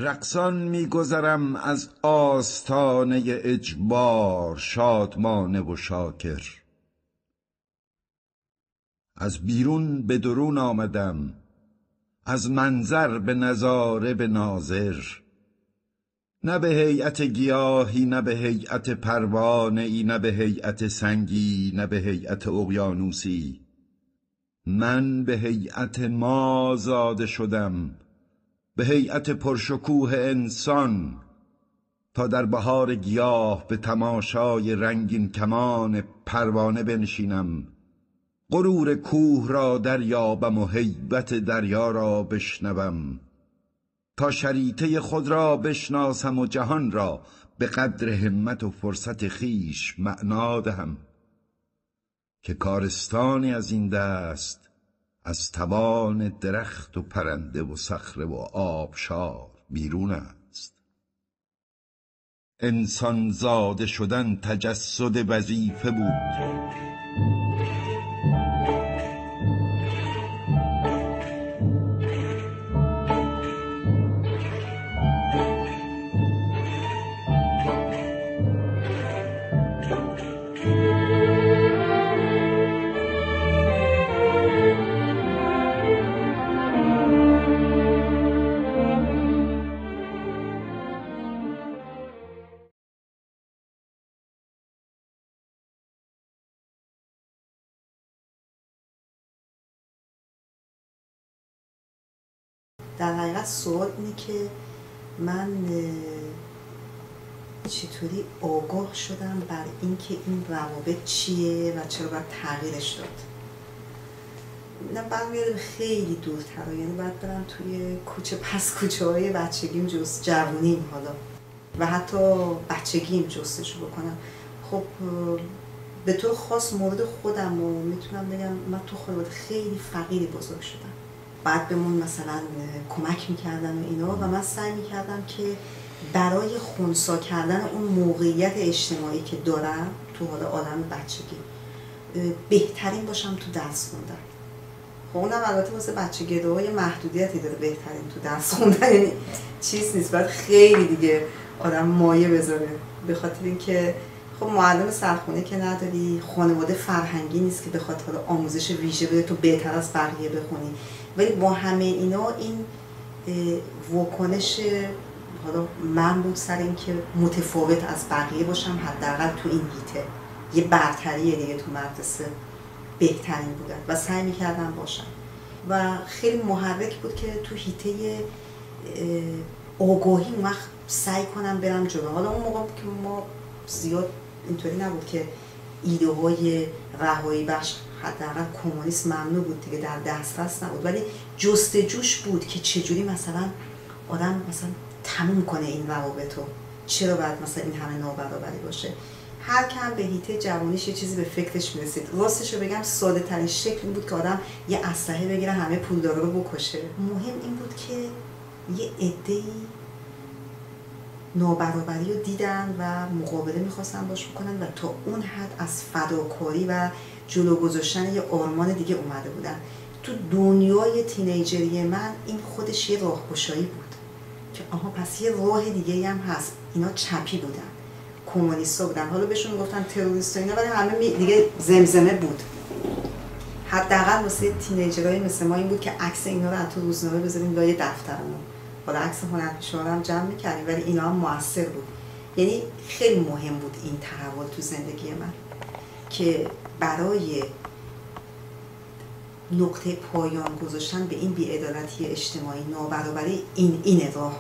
رقصان می‌گذرم از آستانه اجبار، شادمانه و شاکر. از بیرون به درون آمدم، از منظر به نظاره به ناظر. نه به هیئت گیاهی، نه به هیئت پروانه‌ای، نه به هیئت سنگی، نه به هیئت اقیانوسی. من به هیئت ما زاده شدم، به هیئت پرشکوه انسان، تا در بهار گیاه به تماشای رنگین کمان پروانه بنشینم، غرور کوه را دریابم و هیبت دریا را بشنوم، تا شریطه خود را بشناسم و جهان را به قدر همت و فرصت خیش معنا دهم، که کارستانی از این دست از توان درخت و پرنده و صخره و آبشار بیرون است. انسان زاده شدن تجسد وظیفه بود. در حقیقت سوال اینه که من چطوری آگاه شدم بر اینکه این روابط چیه و چرا باید تغییرش داد. نه برمیگرده خیلی دورتر، یعنی باید برم توی کوچه پس کوچه های بچگیم جوونیم حالا و حتی بچگیم جستجو بکنم. خب به طور خاص مورد خودم رو میتونم بگم من تو خانواده خیلی فقیری بزرگ شدم. بعد بهمون مثلا کمک میکردن و اینا و من سعی میکردم که برای خنثی کردن اون موقعیت اجتماعی که دارم تو حال عالم بچگی بهترین باشم تو درس خوندن. خب اونم البته واسه بچگی‌ها یه محدودیتی داره، بهترین تو درس خوندن یعنی چیز نیست، باید خیلی دیگه آدم مایه بذاره، به خاطر اینکه خب معلم سرخونه که نداری، خانواده فرهنگی نیست که به خاطر آموزش ویژه بده تو بهتر از بقیه بخونی. ولی با همه اینا این واکنش حالا من بود سر این که متفاوت از بقیه باشم، حداقل تو این هیته یه برتریه دیگه تو مدرسه بهترین بودن و سعی میکردم باشم و خیلی محرک بود که تو هیته آگاهی اون وقت سعی کنم برم جلو. حالا اون موقع که ما زیاد اینطوری نبود که ایده های رهایی بخش حداقل کمونیسم ممنوع بود دیگه، در دسترس نبود، ولی جستجوش بود که چجوری مثلا آدم مثلا تموم کنه این روابطو، چرا باید مثلا این همه نابرابری باشه. هر کم به هیته جوانیش یه چیزی به فکرش میرسید. راستش رو بگم ساده ترین شکل این بود که آدم یه اسلحه بگیره همه پولدارا رو بکشه. مهم این بود که یه عده‌ای نابرابری رو دیدن و مقابله میخواستن باش بکنن و تا اون حد از فداکاری و جلو گذاشتن یه آرمان دیگه اومده بودن. تو دنیای تینیجری من این خودش یه راهگشایی بود که آها پس یه راه دیگه هم هست. اینا چپی بودن، کمونیستا بودن، حالا بهشون گفتن تروریست و اینا، ولی همه دیگه زمزمه بود. حداقل واسه تینیجرای مثل ما این بود که عکس اینا رو تو روزنامه بذاریم لای دفترمون، حالا عکس هنرپیشه‌ها رو هم جمع می‌کردیم ولی اینا هم موثر بود. یعنی خیلی مهم بود این تحول تو زندگی من که برای نقطه پایان گذاشتن به این بی‌عدالتی اجتماعی، نابرابری، این راه.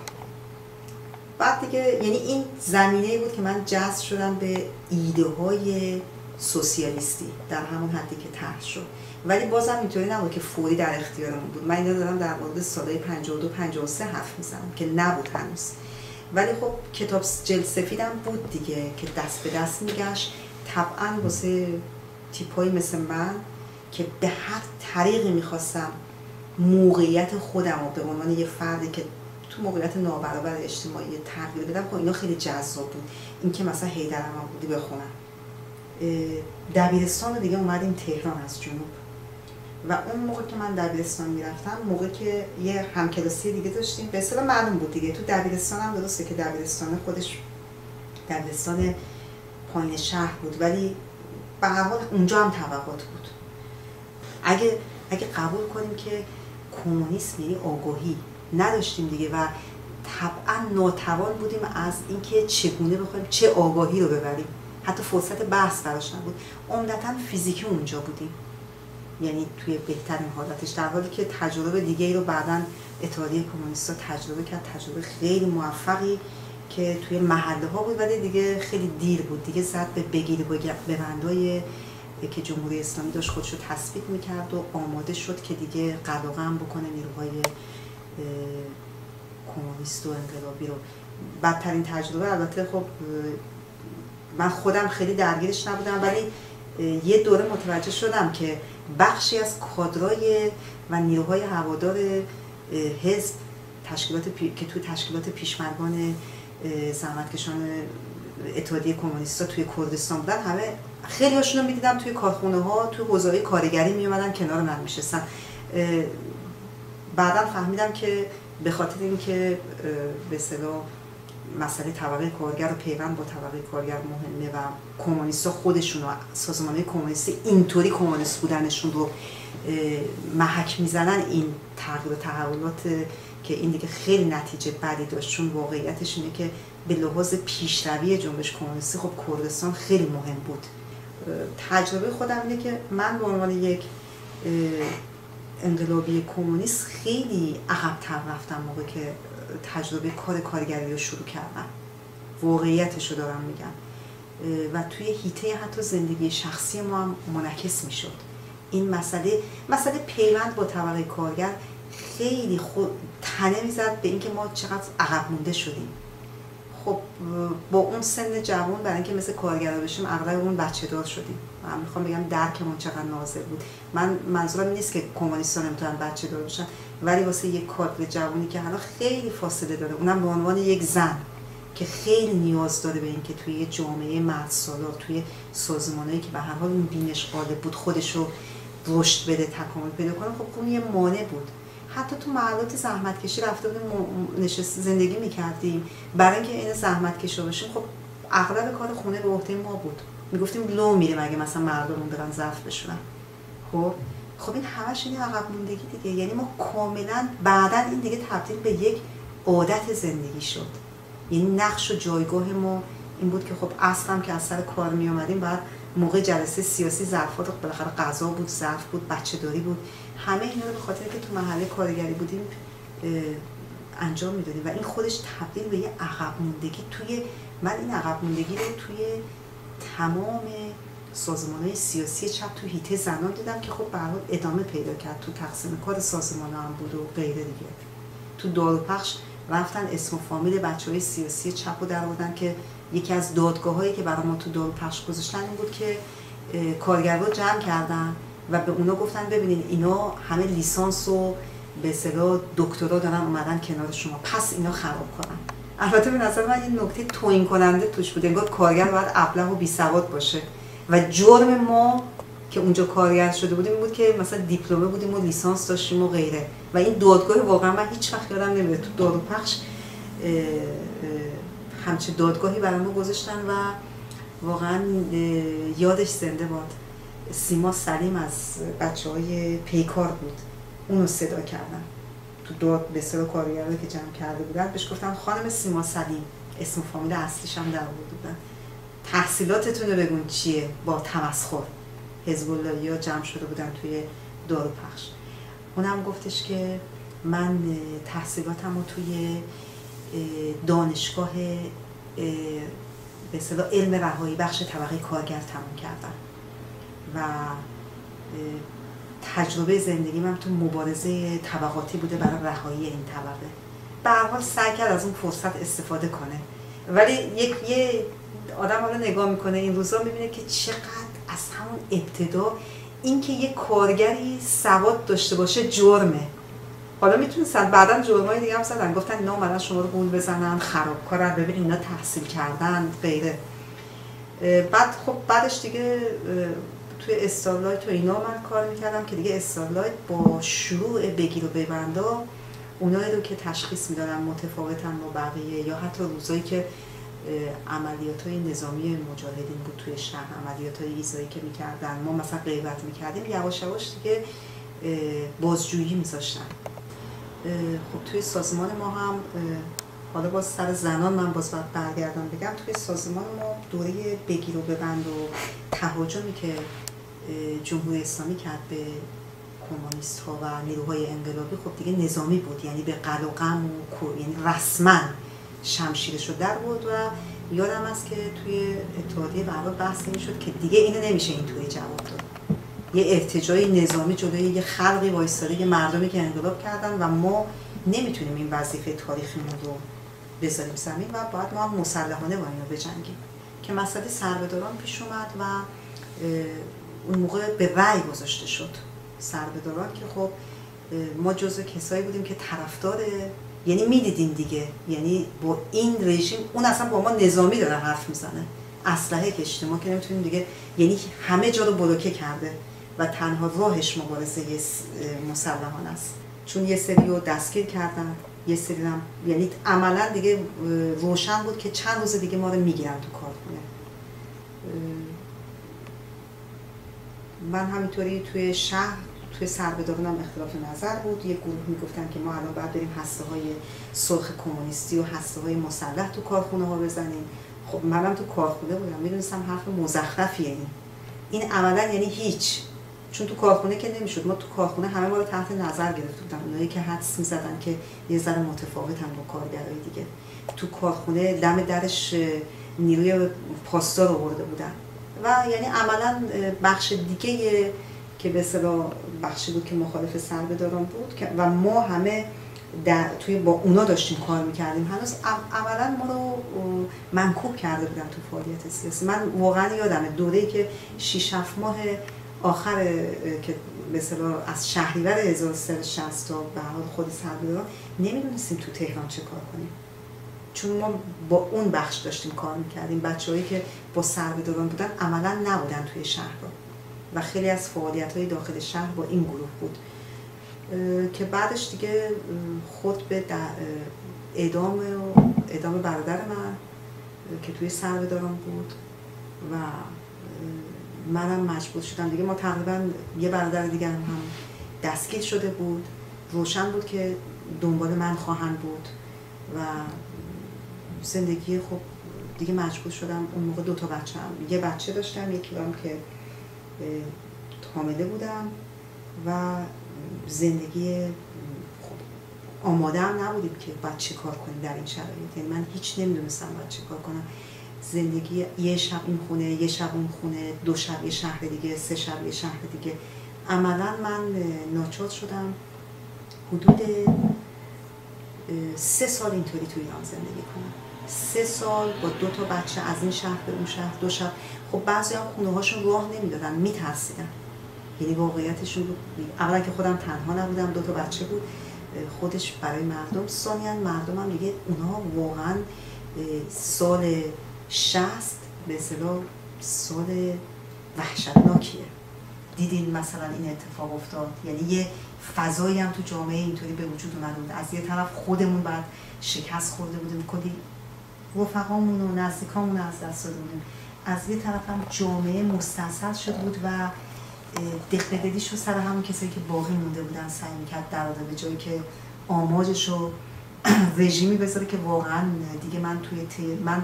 بعد دیگه یعنی این زمینه‌ای بود که من جذب شدم به ایده‌های سوسیالیستی در همون حدی که طرح شد، ولی بازم اینطوری نبود که فوری در اختیارمون بود. من اینا دارم در مورد سالهای 52 53 حرف میزنم که نبود هنوز، ولی خب کتاب جلد سفیدم بود دیگه که دست به دست میگشت. طبعا واسه تیپایی مثل من که به هر طریقی میخواستم موقعیت خودم رو به عنوان یه فردی که تو موقعیت نابرابر اجتماعی تغییر بدم، خب اینا خیلی جذاب بود. این که مثلا حیدرامه بودی بخونم. دبیرستان رو دیگه اومدیم تهران از جنوب و اون موقع که من دبیرستان میرفتم، موقع که یه همکلاسی دیگه داشتیم، به اصطلاح معلوم بود دیگه تو دبیرستان هم درسته که دبیرستان خودش دبیرستان پایین شهر بود، ولی به هر حال اونجا هم طبقات بود. اگه قبول کنیم که کمونیسم یعنی آگاهی، نداشتیم دیگه و طبعا ناتوان بودیم از اینکه چگونه بخوایم چه آگاهی رو ببریم، حتی فرصت بحث براش نبود. عمدتاً فیزیکی اونجا بودیم، یعنی توی بهترین حالتش، در حالی که تجربه دیگه ای رو بعداً اتحادیه کمونیست‌ها تجربه کرد، تجربه خیلی موفقی که توی محله ها بود، ولی دیگه خیلی دیر بود، دیگه زد به بگیر ببندای که جمهوری اسلامی داشت خودش رو تثبیت میکرد و آماده شد که دیگه قلقم بکنه نیروهای کمونیست و انقلابی رو. بدترین تجربه، البته خب من خودم خیلی درگیرش نبودم، ولی یه دوره متوجه شدم که بخشی از کادرای و نیروهای هوادار حزب که توی تشکیلات پیشمرگان زحمتکشان اتحادیه کمونیست‌ها توی کردستان بودن، همه خیلی هاشون رو می‌دیدم توی کارخونه‌ها، توی حوزه‌های کارگری میومدن کنار من میشستن. بعداً فهمیدم که به خاطر اینکه به اصطلاح مسئله طبقه کارگر و پیوند با طبقه کارگر مهمه و کمونیست‌ها خودشون و سازمان‌های کمونیستی اینطوری کمونیست بودنشون رو محک میزنن، این تغییر و تحولات که این دیگه خیلی نتیجه بدی داشت، چون واقعیتش اینه که به لحاظ پیشروی جنبش کمونیستی خب کردستان خیلی مهم بود. تجربه خودم اینه که من به عنوان یک انقلابی کمونیست خیلی عقب‌تر رفتم موقع که تجربه کار کارگری رو شروع کردم، واقعیتش رو دارم میگم، و توی حیطه حتی زندگی شخصی ما هم منعکس میشد. این مسئله پیوند با طبقه کارگر خیلی تنه میزد به اینکه ما چقدر عقب مونده شدیم. خب با اون سن جوان برای اینکه مثل کارگرا بشیم اغلبمون بچه دار شدیم. من میخوام بگم درکمون چقدر نازل بود. من منظورم این نیست که کمونیستان نمیتونن بچه دار بشن، ولی واسه یک کادر جوانی که حالا خیلی فاصله داره، اونم به عنوان یک زن که خیلی نیاز داره به اینکه توی یه جامعه مردسالار، توی سازمانایی که به هر حال اون بینش غالب بود خودش رو رشد بده، تکامل پیدا کنه، خب اون یه مانع بود. حتی تو محلات زحمتکشی رفته بودیم نشست زندگی میکردیم، برای اینکه این زحمتکش رو بشیم خب اغلب کار خونه به عهده ما بود. میگفتیم لو میریم اگه مثلا مردمون برن ظرف بشورن. خب این همش این عقب موندگی دیگه، یعنی ما کاملا بعداً این دیگه تبدیل به یک عادت زندگی شد. یعنی نقش و جایگاه ما این بود که خب اصلا که از سر کار می اومدیم بعد موقع جلسه سیاسی ظرفات بالاخره غذا بود، ظرف بود، بچه‌داری بود، همه اینا رو به خاطر که تو محله کارگری بودیم انجام میدادیم و این خودش تبدیل به یه عقب موندگی من این عقب موندگی رو توی تمام سازمان‌های سیاسی چپ تو حیطه زنان دیدم که خب به هر حال ادامه پیدا کرد، تو تقسیم کار سازمان‌ها هم بود و غیره دیگه. تو داروپخش رفتن اسم و فامیل بچه‌های سیاسی چپ رو درآوردن که یکی از دادگاه‌هایی که برای ما تو داروپخش گذاشتن این بود که کارگرها جمع کردن و به اونا گفتن ببینین اینا همه لیسانس و به اصطلاح دکترا دارن اومدن کنار شما، پس اینا خراب کنن. البته به نظر من این نکته توهین کننده توش بود، انگار کارگر باید ابله و بی‌سواد باشه و جرم ما که اونجا کارگر شده بودیم بود که مثلا دیپلمه بودیم و لیسانس داشتیم و غیره. و این دادگاه واقعا من هیچ وقت یادم نمیاد تو داروپخش همچین دادگاهی برای ما گذاشتن و واقعا یادش زنده باد. سیما سلیم از بچه‌های پیکار بود، اونو صدا کردن تو داد به سر کارگرایی که جمع کرده بودن، بهش گفتن خانم سیما سلیم، اسم و فامیل اصلیش هم در آورده بودن، تحصیلاتتون رو بگون چیه. با تمسخر حزب اللهی‌ها جمع شده بودن توی داروپخش. اونم گفتش که من تحصیلاتم رو توی دانشگاه به اصطلاح علم رهایی بخش طبقه کارگر تموم کردم و تجربه زندگی من تو مبارزه طبقاتی بوده برای رهایی این طبقه. به هر حال سعی کرد از اون فرصت استفاده کنه، ولی یه آدم حالا نگاه میکنه این روزا میبینه که چقدر از همون ابتدا اینکه یه کارگری سواد داشته باشه جرمه. حالا میتونستن بعداً جرمای دیگه هم زدن، گفتن اینا اومدن شما رو گول بزنن، خرابکارن، ببین اینا تحصیل کردن غیره. بعد خب بعدش دیگه توی استارلایت و اینا من کار میکردم که دیگه استارلایت با شروع بگیر و ببندا اونایی رو که تشخیص میدادن متفاوتن با بقیه، یا حتی روزایی که عملیات‌های نظامی مجاهدین بود توی شهر، عملیات‌های ایذایی که میکردن، ما مثلا غیبت میکردیم، یواش یواش دیگه بازجویی میذاشتن. خب توی سازمان ما هم حالا باز سر زنان من باز باید برگردم بگم، توی سازمان ما دوره بگیر و ببند و تهاجمی که جمهوری اسلامی کرد به کمونیست ها و نیروهای انقلابی خب دیگه نظامی بود، یعنی به قل و قم و یعنی رسما شمشیرش رو در بود. و یادم است که توی اتحادیه برای بحث این شد که دیگه اینو نمیشه اینطوری جواب داد، یه ارتجاعی نظامی جلوی یه خلقی وایساده، یه مردمی که انقلاب کردن و ما نمیتونیم این وظیفه تاریخیمون رو بذاریم زمین و باید ما هم مسلحانه با اینا بجنگیم. که مسئله سربه‌داران پیش اومد و اون موقع به رأی گذاشته شد سربه‌داران، که خب ما جزو کسایی بودیم که طرفدار، یعنی میدیدیم دیگه، یعنی با این رژیم اون اصلا با ما نظامی داره حرف میزنه، اسلحه کشیده، ما که نمیتونیم دیگه، یعنی همه جا رو بلوکه کرده و تنها راهش مبارزه مسلحانه است، چون یه سری رو دستگیر کردن، یه سری هم یعنی عملا دیگه روشن بود که چند روز دیگه ما رو میگیرن تو کارخونه. من همینطوری توی شهر، توی سربه‌داران هم اختلاف نظر بود. یه گروه میگفتن که ما الان باید بریم هسته‌های سرخ کمونیستی و هسته‌های مسلح تو کارخونه ها بزنیم. خب منم تو کارخونه بودم، میدونستم حرف مزخرفیه این عملا یعنی هیچ، چون تو کارخونه که نمیشد. ما تو کارخونه همه ما رو تحت نظر گرفته بودن، اونایی که حدس میزدن که یه ذره متفاوتن با کارگرای دیگه. تو کارخونه دم درش نیروی پاسدار آورده بودن و یعنی عملا بخش دیگه که به اصطلاح بخشی بود که مخالف سربه‌داران بود و ما همه توی با اونا داشتیم کار میکردیم. هنوز عملا ما رو منکوب کرده بودن تو فعالیت سیاسی. من واقعا یادمه دوره‌ای که 6-7 ماه آخر که به اصطلاح از شهریور 1360 تا به حال خود سربه‌داران نمیدونستیم تو تهران چه کار کنیم، چون ما با اون بخش داشتیم کار میکردیم. بچه‌هایی که با سربه‌داران بودن عملا نبودن توی شهرها و خیلی از فعالیت‌های داخل شهر با این گروه بود که بعدش دیگه خود به اعدام برادر من که توی سربه‌داران بود و منم مجبور شدم دیگه. ما تقریبا یه برادر دیگه هم دستگیر شده بود، روشن بود که دنبال من خواهند بود و زندگی خب دیگه مجبور شدم. اون موقع 2 تا بچه هم، یه بچه داشتم، یکی هم که حامله بودم و زندگی خب آماده هم نبودیم که باید چه کار کنیم در این شرایط. یعنی من هیچ نمیدونستم باید چه کار کنم. زندگی یه شب این خونه، یه شب اون خونه، 2 شب یه شهر دیگه، 3 شب یه شهر دیگه. عملا من ناچار شدم حدود 3 سال اینطوری توی ایران زندگی کنم. 3 سال با 2 تا بچه از این شهر به اون شهر، 2 شب. خب بعضی هم خونه هاشون راه نمیدادن، میترسیدن. یعنی واقعیتشون بود. اولا که خودم تنها نبودم، 2 تا بچه بود، خودش برای مردم، ثانیاً مردم هم دیگه اونها واقعا سال 60 به اصطلاح سال وحشتناکیه. دیدین مثلا این اتفاق افتاد، یعنی یه فضایی هم تو جامعه اینطوری به وجود اومده بود. از یه طرف خودمون بعد شکست خورده بودیم، کلی رفقامون و نزدیکامون از دست داده بودیم، از یه طرف هم جامعه مستصل شده بود و دقیق‌دلیش رو سر همون کسایی که باقی مونده بودن سعی میکرد در آورده، به جایی که آماجش رو رژیمی بذاره که واقعا دیگه من من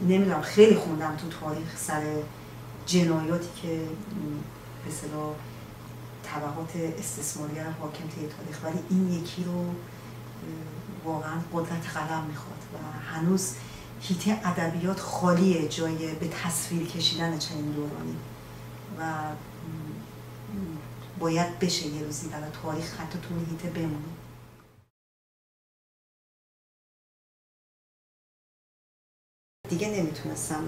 نمیدونم، خیلی خوندم تو تاریخ سر جنایاتی که به اصطلاح طبقات استثماریه حاکم توی تاریخ، ولی این یکی رو واقعا قدرت قلم میخواد و هنوز حیطه ادبیات خالیه جای به تصویر کشیدن چنین دورانی و باید بشه یه روزی برای تاریخ حتی تو اون حیطه بمونه. دیگه نمیتونستم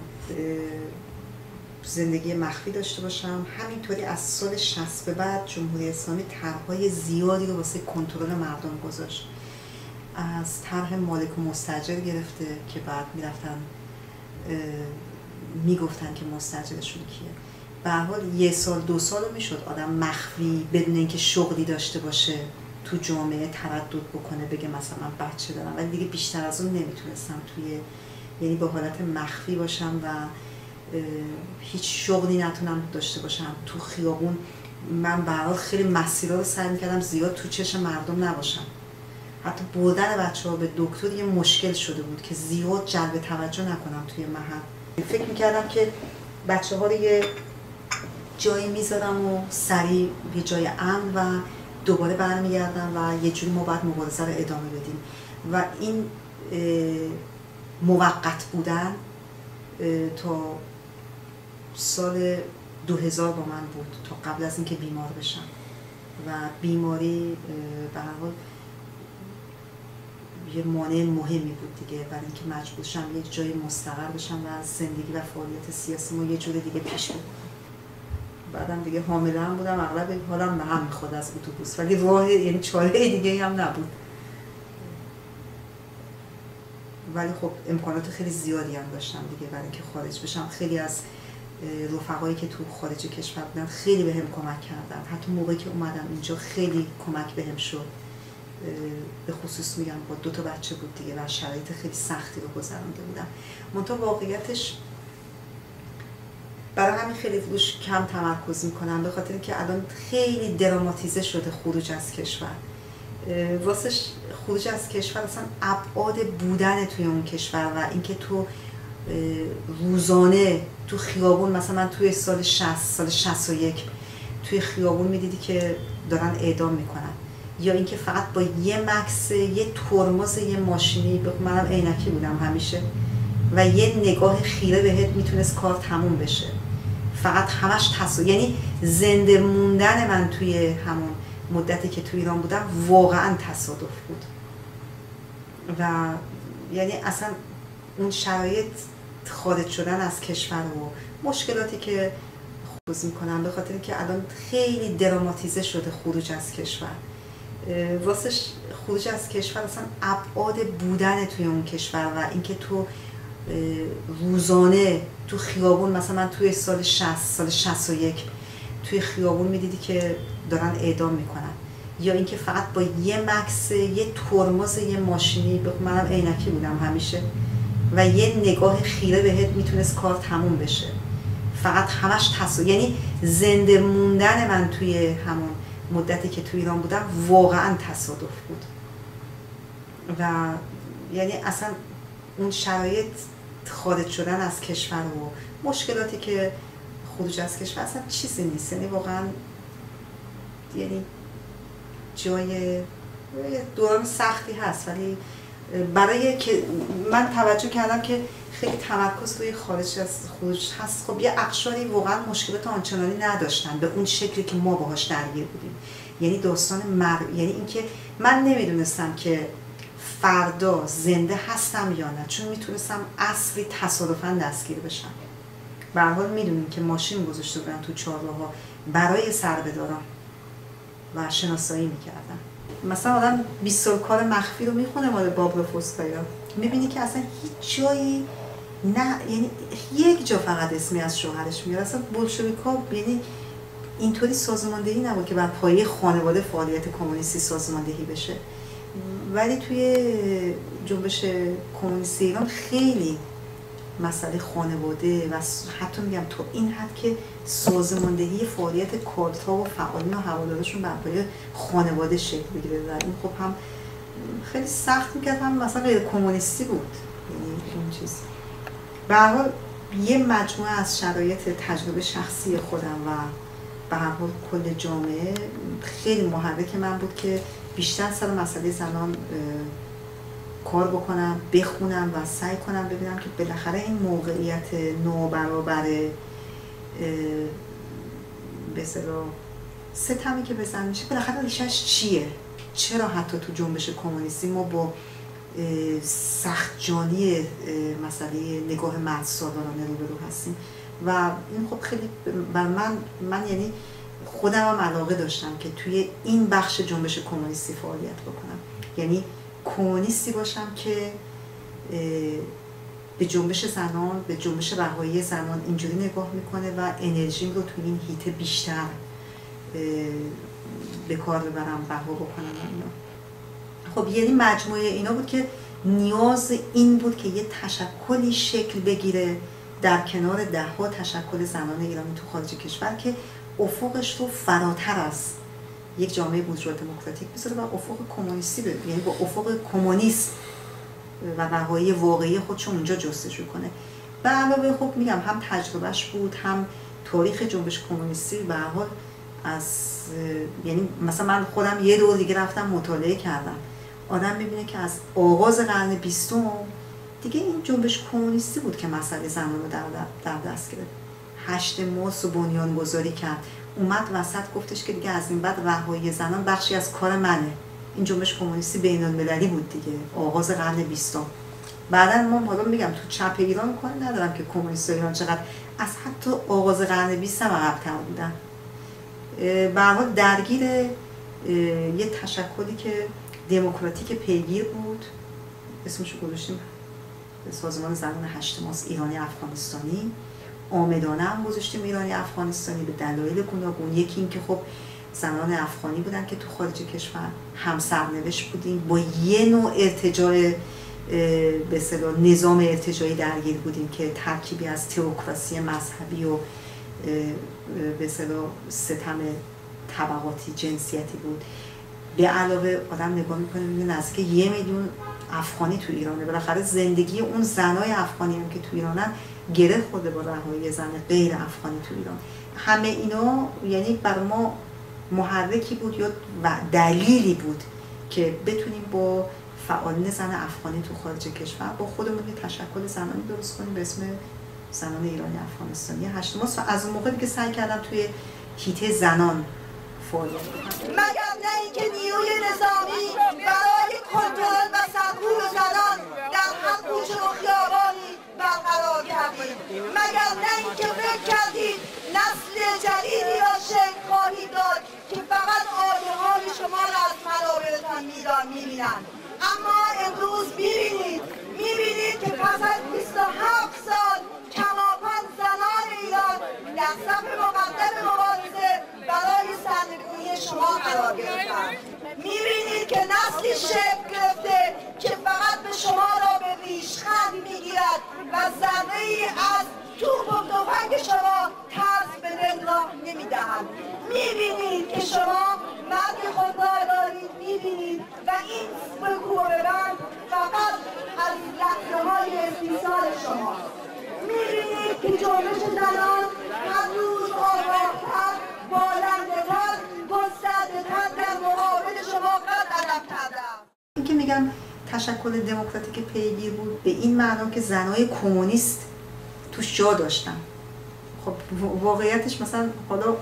زندگی مخفی داشته باشم. همینطوری از سال 60 به بعد جمهوری اسلامی طرح‌های زیادی رو واسه کنترل مردم گذاشت. از طرح مالک و مستاجر گرفته که بعد میرفتن میگفتن که مستاجرشون کیه، به هر حال 1 سال 2 سال میشد آدم مخفی بدون اینکه شغلی داشته باشه تو جامعه تردد بکنه بگه مثلا من بچه دارم، ولی دیگه بیشتر از اون نمیتونستم توی، یعنی به حالت مخفی باشم و هیچ شغلی نتونم داشته باشم تو خیابون. من به هر حال خیلی مسیرها رو سعی میکردم زیاد تو چشم مردم نباشم. حتی بردن بچه‌ها به دکتر یه مشکل شده بود که زیاد جلب توجه نکنم توی محل. فکر میکردم که بچه‌ها رو یه جایی میذارم و سریع یه جای امن و دوباره برمیگردم و یه جوری ما باید مبارزه رو ادامه بدیم و این موقت بودن تا سال 2000 با من بود، تا قبل از اینکه بیمار بشم و بیماری به هر حال یه مانع مهمی بود دیگه برای اینکه مجبور شم یک جای مستقر بشم و زندگی و فعالیت سیاسی ما یه جور دیگه پیش ببرم. بعدم دیگه حامله هم بودم، اغلب حالم به هم می‌خورد از اتوبوس، ولی راه یعنی چاره دیگه هم نبود. ولی خب امکانات خیلی زیادی هم داشتم دیگه برای اینکه خارج بشم. خیلی از رفقایی که تو خارج کشور بودن خیلی بهم کمک کردن، حتی موقعی که اومدم اینجا خیلی کمک بهم شد. به خصوص میگم با 2 تا بچه بود دیگه و شرایط خیلی سختی رو گذرانده بودم. منتها واقعیتش برای همین خیلی روش کم تمرکز میکنم، به خاطر اینکه الان خیلی دراماتیزه شده خروج از کشور. واسه خروج از کشور اصلا ابعاد بودن توی اون کشور و اینکه تو روزانه تو خیابون، مثلا من توی سال 61 توی خیابون میدیدی که دارن اعدام میکنن، یا اینکه فقط با یه مکس یه ترمز یه ماشینی، منم عینکی بودم همیشه، و یه نگاه خیره بهت میتونست کار تموم بشه. فقط همش یعنی زنده موندن من توی همون مدتی که توی ایران بودم واقعا تصادف بود و یعنی اصلا اون شرایط خارج شدن از کشور و مشکلاتی که خروج میکنم، به خاطر اینکه الان خیلی دراماتیزه شده خروج از کشور. واسه خروج از کشور اصلا ابعاد بودن توی اون کشور و اینکه تو روزانه تو خیابون، مثلا من توی سال 61 توی خیابون میدیدی که دارن اعدام میکنن، یا اینکه فقط با یه مکس یه ترمز یه ماشینی، منم عینکی بودم همیشه، و یه نگاه خیره بهت میتونست کار تموم بشه. فقط همش یعنی زنده موندن من توی همون مدتی که توی ایران بودم واقعا تصادف بود و یعنی اصلا اون شرایط خارج شدن از کشور و مشکلاتی که خروج از کشور اصلا چیزی نیست، یعنی واقعا یعنی جای دوران سختی هست، ولی برای که من توجه کردم که خیلی تمرکز روی خارج از خروج هست. خب یه اقشاری واقعا مشکلات آنچنانی نداشتن به اون شکلی که ما باهاش درگیر بودیم، یعنی داستان یعنی اینکه من نمیدونستم که فردا زنده هستم یا نه، چون میتونستم عصری تصادفاً دستگیر بشم. به هر حال میدونیم که ماشین گذاشته بودن تو چهارراه‌ها برای سربداران و شناسایی میکردن. مثلا آدم 20 سال کار مخفی رو میخونه مال بابل فوسکایا، میبینی که اصلا هیچ جایی نه، یعنی یک جا فقط اسمی از شوهرش میاد. اصلا بولشویک‌ها یعنی اینطوری سازماندهی نبود که بر پایه خانواده فعالیت کمونیستی سازماندهی بشه، ولی توی جنبش کمونیستی ایران خیلی مسئله خانواده و حتی میگم تو این حد که سازماندهی فعالیت کارت‌ها و فعالین و هوادارشون بر پایه خانواده شکل بگیره و این خب هم خیلی سخت میکرد، هم مثلا غیر کمونیستی بود. یعنی این چیز به هر حال یه مجموعه از شرایط تجربه شخصی خودم و به هر حال کل جامعه خیلی محرک من بود که بیشتر سر مسئله زنان کار بکنم، بخونم و سعی کنم ببینم که بالاخره این موقعیت نابرابر به اصطلاح ستمی که بزن میشه بالاخره ریشش چیه؟ چرا حتی تو جنبش کمونیستی ما با سختجانی مسئله نگاه مرد سالارانه روبرو هستیم و این خب خیلی بر من یعنی خودم هم علاقه داشتم که توی این بخش جنبش کمونیستی فعالیت بکنم، یعنی کمونیستی باشم که به جنبش زنان، به جنبش رهایی زنان اینجوری نگاه میکنه و انرژیم رو تو این هیته بیشتر به کار ببرم، رها بکنم اینا. خب یعنی مجموعه اینا بود که نیاز این بود که یه تشکلی شکل بگیره در کنار ده‌ها تشکل زنان ایرانی تو خارج کشور که افقش رو فراتر از یک جامعه بورژوا دموکراتیک بذاره و افق کمونیستی بده، یعنی با افق کمونیسم و رهایی واقعی خودشون اونجا جستجو کنه. به علاوه خب میگم هم تجربهش بود، هم تاریخ جنبش کمونیستی به هر حال از یعنی مثلا من خودم یه دور دیگه رفتم مطالعه کردم، آدم میبینه که از آغاز قرن 20 دیگه این جنبش کمونیستی بود که مسئله زنان رو در دست گرفت. 8 مارس رو بنیانگذاری کرد، اومد وسط گفتش که دیگه از این بعد رهایی زنان بخشی از کار منه. این جنبش کمونیستی بین‌المللی بود دیگه، آغاز قرن 20. بعداً ما حالا میگم تو چپ ایران کاری ندارم که کمونیست‌های ایران چقدر از حتی آغاز قرن 20 هم عقب‌تر بودن. به هر حال درگیر یه تشکلی که دموکراتیک پیگیر بود، اسمشو گذاشتیم سازمان زنان 8 مارس ایرانی افغانستانی. آمدانه هم گذاشتیم ایرانی افغانستانی به دلایل گوناگون. یکی این که خب زنان افغانی بودن که تو خارج کشور هم سرنوشت بودیم، با یه نوع ارتجاع به اصطلاح نظام ارتجاعی درگیر بودیم که ترکیبی از تئوکراسی مذهبی و به اصطلاح ستم طبقاتی جنسیتی بود. به علاوه آدم نگاه میکنه میبینه نزدیک 1 میلیون افغانی تو ایرانه. بالاخره زندگی اون زنای افغانی هم که تو ایرانن گره خورده با رهایی زن غیر افغانی تو ایران. همه اینا یعنی بر ما محرکی بود یا دلیلی بود که بتونیم با فعالین زن افغانی تو خارج کشور با خودمون یه تشکل زنانی درست کنیم به اسم زنان ایرانی افغانستانی 8 مارس. و از اون موقعی که سعی کردم توی هیته زنان فعالیت کنم. مگر نه اینکه نیروی نظامی برای کنترل و سرکوب زنان در هر کوچه و خیابانی برقرار کردید؟ مگر نه اینکه فکر کردید نسل جدیدی را شکل خواهید داد که فقط آیه‌های شما را از منابرتان می‌بینند؟ اما امروز می‌بینید که پس از 27 سال کماکان زنان ایران در صف مقدم مبارزه برای سرنگونی شما قرار گرفتند. می‌بینید که نسلی شکل گرفته که فقط به شما را به ریشخند می‌گیرد و ذره‌ای از توپ و تفنگ شما ترس به دل را نمی‌دهد. می‌بینید که شما مرگ خود را دارید می‌بینید و این بگو و ببند فقط از لحظه‌های استیصال شماست. می‌بینید که جنبش زنان هر روز آگاه‌تر، بالنده‌تر، گسترده‌تر در مقابل شما قد علم کرده است. این که میگم تشکل دموکراتیک پیگیر بود به این معنا که زنای کمونیست توش جا داشتن. خب واقعیتش مثلا حالا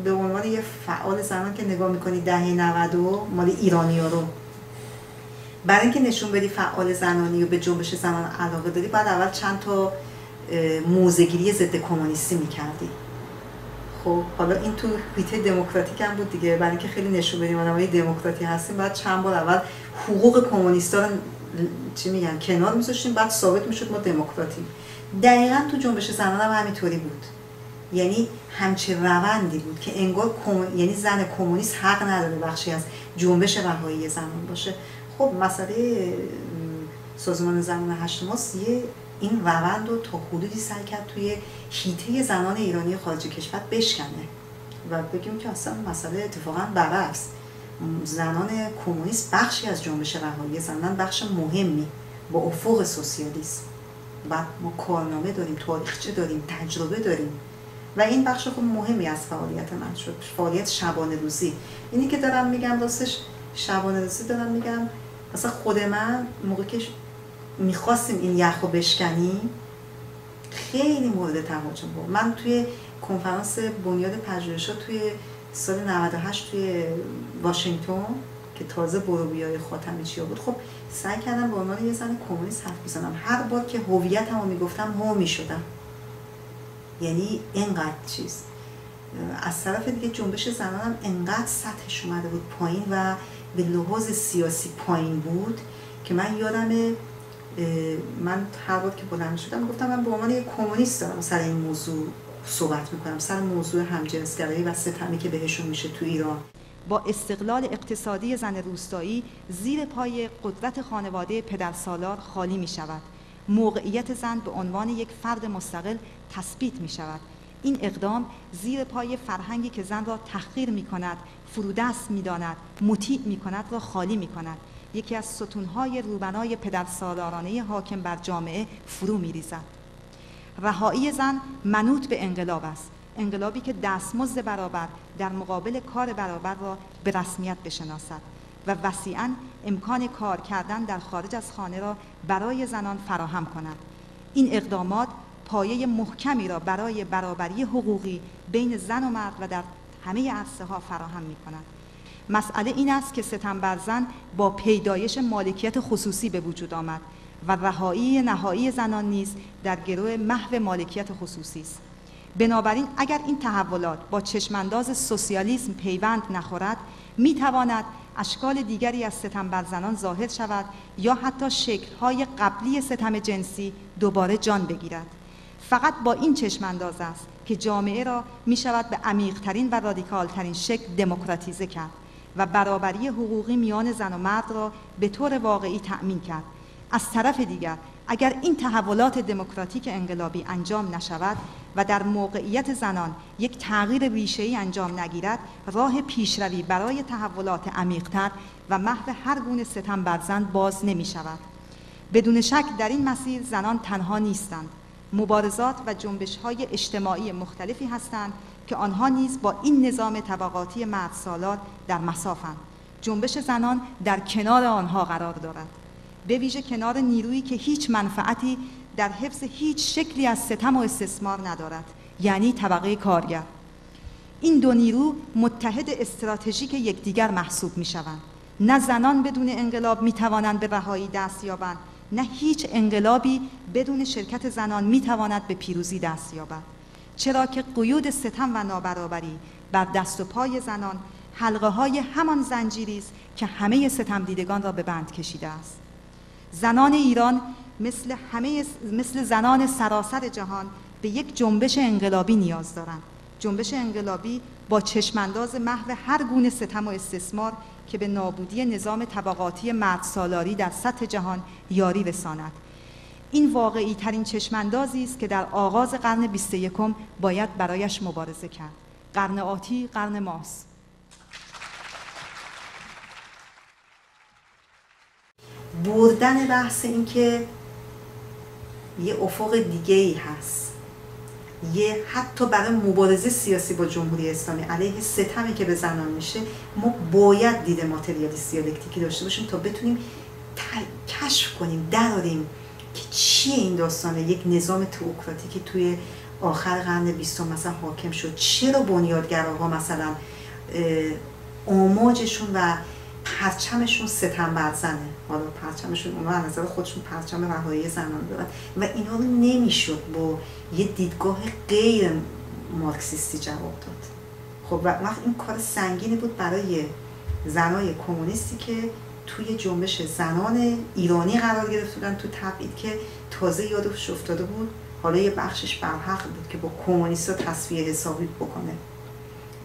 به عنوان یه فعال زنان که نگاه میکنی دهه 90 مال ایرانی‌ها رو، برای اینکه نشون بدی فعال زنانی و به جنبش زنان علاقه داری بعد اول چند تا موضع‌گیری ضد کمونیستی میکردی. خب حالا این تو هیته دموکراتیک هم بود دیگه، برای اینکه خیلی نشون بدیم آدمای دموکراتی هستیم بعد چند بار اول حقوق کمونیستا رو چی میگن کنار میذاشتیم بعد ثابت میشد ما دموکراتیم. دقیقاً تو جنبش زنان هم همینطوری بود. یعنی همچه روندی بود که انگار یعنی زن کمونیست حق نداره بخشی از جنبش رهایی زنان باشه. خب مسئله سازمان زنان 8 مارس این روند رو تا حدودی سعی کرد توی هیته زنان ایرانی خارج کشور بشکنه و بگیم که اصلا مسئله اتفاقا برعکس، زنان کمونیست بخشی از جنبش رهایی زنان، بخش مهمی با افق سوسیالیسم. بعد ما کارنامه داریم، تاریخچه داریم، تجربه داریم و این بخش خب مهمی از فعالیت من شد، فعالیت شبانه روزی. اینی که دارم میگم راستش شبانه روزی دارم میگم، مثلا خود من موقعی که میخواستیم این یخو بشکنیم خیلی مورد تهاجم بود. من توی کنفرانس بنیاد پژوهشات توی سال 98 توی واشنگتن که تازه بروبیای خاتمی چیا بود، خب سعی کردم به عنوان یه زن کمونیست حرف بزنم. هر بار که هویتمو میگفتم هو میشدم، یعنی اینقدر چیز. از طرف دیگه جنبش زنانم انقدر سطحش اومده بود پایین و به لحاظ سیاسی پایین بود که من یادم من هر بار که بلند شدم گفتم من به عنوان یک کمونیست دارم سر این موضوع صحبت میکنم، سر موضوع همجنسگرایی و ستمی که بهشون میشه تو ایران. با استقلال اقتصادی زن روستایی زیر پای قدرت خانواده پدرسالار خالی می شود. موقعیت زن به عنوان یک فرد مستقل تثبیت می شود. این اقدام زیر پای فرهنگی که زن را تحقیر می کند، فرودست می داند، مطیع می کند را خالی می کند. یکی از ستونهای روبنای پدرسالارانه حاکم بر جامعه فرو می ریزد. رهایی زن منوط به انقلاب است. انقلابی که دستمزد برابر در مقابل کار برابر را به رسمیت بشناسد و وسیعاً امکان کار کردن در خارج از خانه را برای زنان فراهم کند. این اقدامات پایه محکمی را برای برابری حقوقی بین زن و مرد و در همه عرصه‌ها فراهم می‌کند. مسئله این است که ستم بر زن با پیدایش مالکیت خصوصی به وجود آمد و رهایی نهایی زنان نیز در گرو محو مالکیت خصوصی است. بنابراین اگر این تحولات با چشمانداز سوسیالیسم پیوند نخورد، میتواند اشکال دیگری از ستم بر زنان ظاهر شود یا حتی شکل‌های قبلی ستم جنسی دوباره جان بگیرد. فقط با این چشمانداز است که جامعه را میشود به عمیق‌ترین و رادیکال‌ترین شکل دموکراتیزه کرد و برابری حقوقی میان زن و مرد را به طور واقعی تأمین کرد. از طرف دیگر اگر این تحولات دموکراتیک انقلابی انجام نشود و در موقعیت زنان یک تغییر ریشه‌ای انجام نگیرد، راه پیشروی برای تحولات عمیق‌تر و محو هر گونه ستم بر زن باز نمی شود. بدون شک در این مسیر زنان تنها نیستند. مبارزات و جنبش‌های اجتماعی مختلفی هستند که آنها نیز با این نظام طبقاتی مردسالار در مصافند. جنبش زنان در کنار آنها قرار دارد، به ویژه کنار نیرویی که هیچ منفعتی در حفظ هیچ شکلی از ستم و استثمار ندارد، یعنی طبقه کارگر. این دو نیرو متحد استراتژیک یکدیگر محسوب می‌شوند. نه زنان بدون انقلاب می‌توانند به رهایی دست یابند، نه هیچ انقلابی بدون شرکت زنان می‌تواند به پیروزی دست یابد. چرا که قیود ستم و نابرابری بر دست و پای زنان حلقه‌های همان زنجیری است که همه ستم دیدگان را به بند کشیده است. زنان ایران مثل زنان سراسر جهان به یک جنبش انقلابی نیاز دارند. جنبش انقلابی با چشمانداز محو هر گونه ستم و استثمار که به نابودی نظام طبقاتی مردسالاری در سطح جهان یاری رساند. این واقعی ترین چشماندازی است که در آغاز قرن 21 باید برایش مبارزه کرد. قرن آتی قرن ماست. بردن بحث این که یه افق دیگه‌ای هست، یه حتی برای مبارزه سیاسی با جمهوری اسلامی علیه ستمی که به زنان میشه، ما باید دید ماتریالیست دیالکتیکی داشته باشیم تا بتونیم کشف کنیم، دراریم که چیه این داستانه یک نظام تئوکراتیکی توی آخر قرن 20 مثلا حاکم شد. چرا بنیادگراها مثلا آماجشون و پرچمشون ستم بر زنه، حالا پرچمشون اونا از نظر خودشون پرچم رهایی زنان دارن و اینا رو نمیشد با یه دیدگاه غیر مارکسیستی جواب داد. خب وقت این کار سنگینی بود برای زنای کمونیستی که توی جنبش زنان ایرانی قرار گرفتن تو تبعید که تازه یادش افتاده بود، حالا یه بخشش برحق بود که با کمونیستا تصفیه حسابی بکنه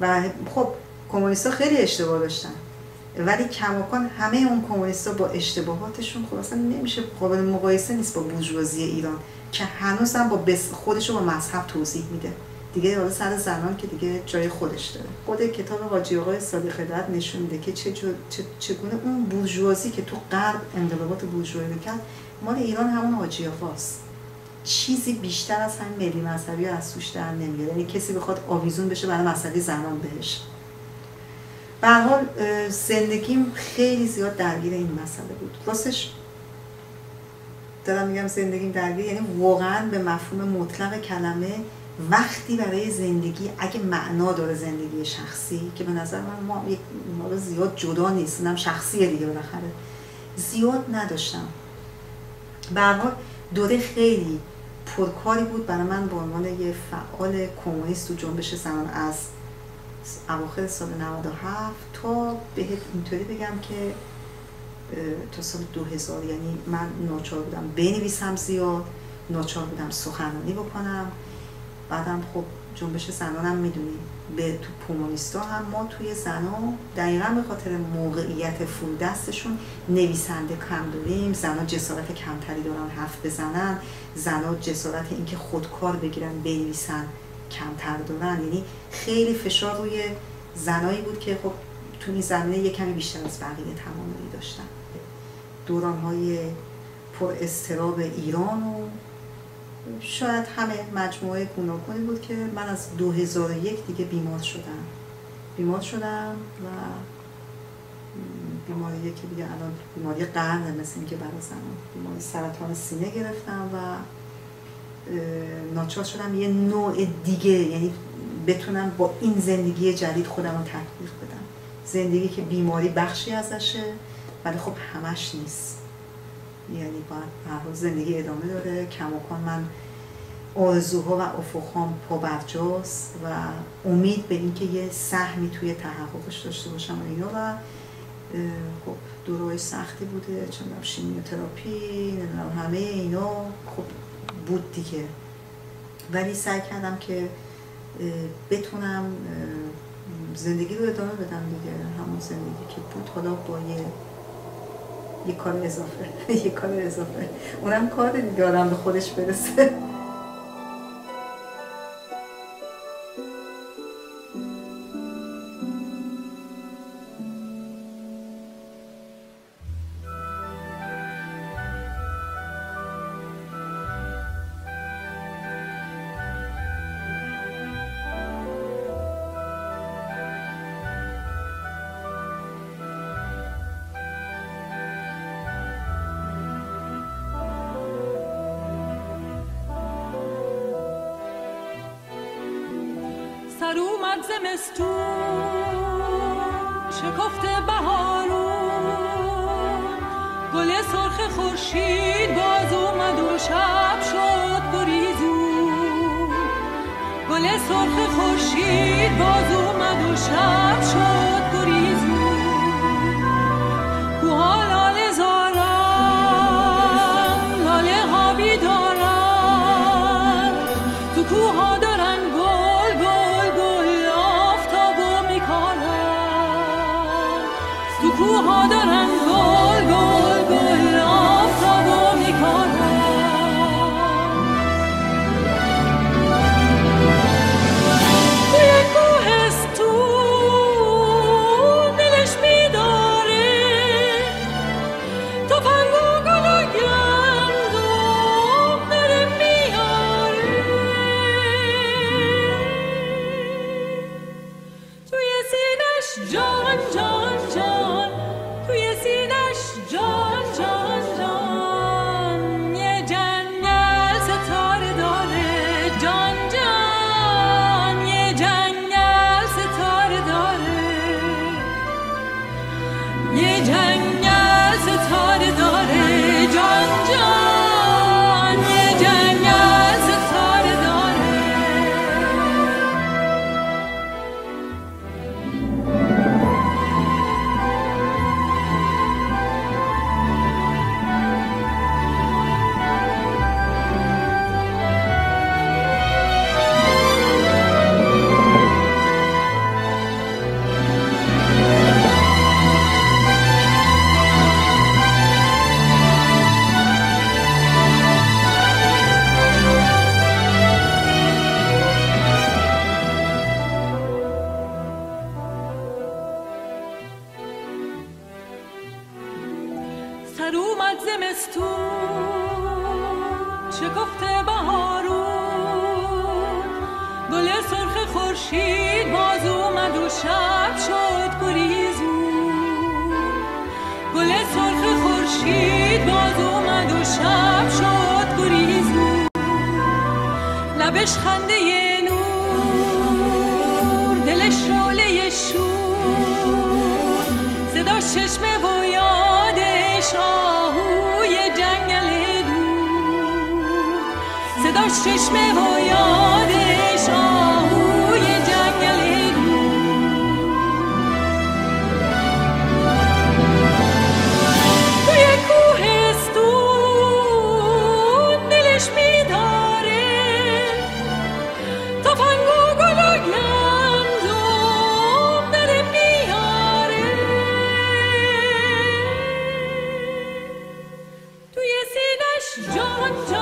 و خب کمونیستا خیلی اشتباه داشتن، ولی کماکان همه اون کمونیستا با اشتباهاتشون خب اصلا نمیشه قابل مقایسه نیست با بورژوازی ایران که هنوز هم با خودشو با مذهب توضیح میده. دیگه حالا سر زنان که دیگه جای خودش داره. خود کتاب حاجی آقای صادق خدمت نشون میده که چگونه اون بورژوازی که تو غرب انقلابات بورژوایی کرد مال ایران همون حاجی آقاست. چیزی بیشتر از همین ملی مذهبی از توش در نمیاد. یعنی کسی بخواد آویزون بشه برای مسئله زنان بهش. به هر حال زندگیم خیلی زیاد درگیر این مسئله بود. راستش دارم میگم زندگیم درگیر، یعنی واقعا به مفهوم مطلق کلمه وقتی برای زندگی اگه معنا داره زندگی شخصی که به نظر من ما یک مورد زیاد جدا نیست، اینم شخصیه دیگه بالاخره، زیاد نداشتم. به هر حال دوره خیلی پرکاری بود برای من به عنوان یه فعال کمونیست تو جنبش زنان از اواخر سال 97 تا بهت اینطوری بگم که تا سال 2000. یعنی من ناچار بودم بنویسم زیاد، ناچار بودم سخنرانی بکنم. بعدم خب جنبش زنانم میدونیم به تو پومونیستا هم ما توی زنا دقیقا به خاطر موقعیت فرودستشون نویسنده کم داریم، زنا جسارت کمتری دارن حرف بزنن، زنا جسارت اینکه خودکار بگیرن بنویسن کمتر دارن. یعنی خیلی فشار روی زنایی بود که خب تو این زمینه یک کمی بیشتر از بقیه توانایی داشتن. دوران‌های پر اضطراب ایران و شاید همه مجموعه گوناگونی بود که من از 2001 دیگه بیمار شدم و بیماریه که دیگه الان بیماری قرنه، مثل اینکه برای زنان بیماری سرطان سینه گرفتم و ناچار شدم یه نوع دیگه، یعنی بتونم با این زندگی جدید خودم رو تطبیق بدم. زندگی که بیماری بخشی ازشه ولی خب همش نیست، یعنی باید هر روز زندگی ادامه داره. کماکان من آرزوها و افقهام پابرجاست و امید به اینکه یه سهمی توی تحققش داشته باشم و اینا. و خب دوره‌های سختی بوده، چون شیمیوتراپی همه اینا خب بود دیگه، ولی سعی کردم که بتونم زندگی رو ادامه بدم دیگه، همون زندگی که بود، حالا با یه کار اضافه اونم کار دیگه آدم به خودش برسه. سر اومد زمستون شکفته بهارون، گل سرخ خورشید باز اومد و شب شد گریزون. گل سرخ خورشید باز اومد و شب شد گریزون. کوها لاله زارن، لاله ها بیدارن، تو کوها دارن گل گل گل آفتابو میکارن. تو کوها دارن گل گل گل آفتابو میکارن. توی کوهستون دلش میداره تفنگ و گل و گندم داره میاره. توی سینش جان جان جان، توی سینش جان جان جان، یه جنگل ستاره داره. جان جان یه جنگل ستاره داره. یه جنگل ستاره داره. جان جان یه جنگل ستاره داره. سر اومد زمستون شکفته بهارون، گل سرخ خورشید باز اومد و شب شد گریزون. گل سرخ خورشید باز اومد و شب شد گریزون. لبش خنده نور، دلش شعله شور، صداش چشمه و یادش آهوی جنگل دور. صداش چشمه و یادش آهوی جنگل دور. آنجا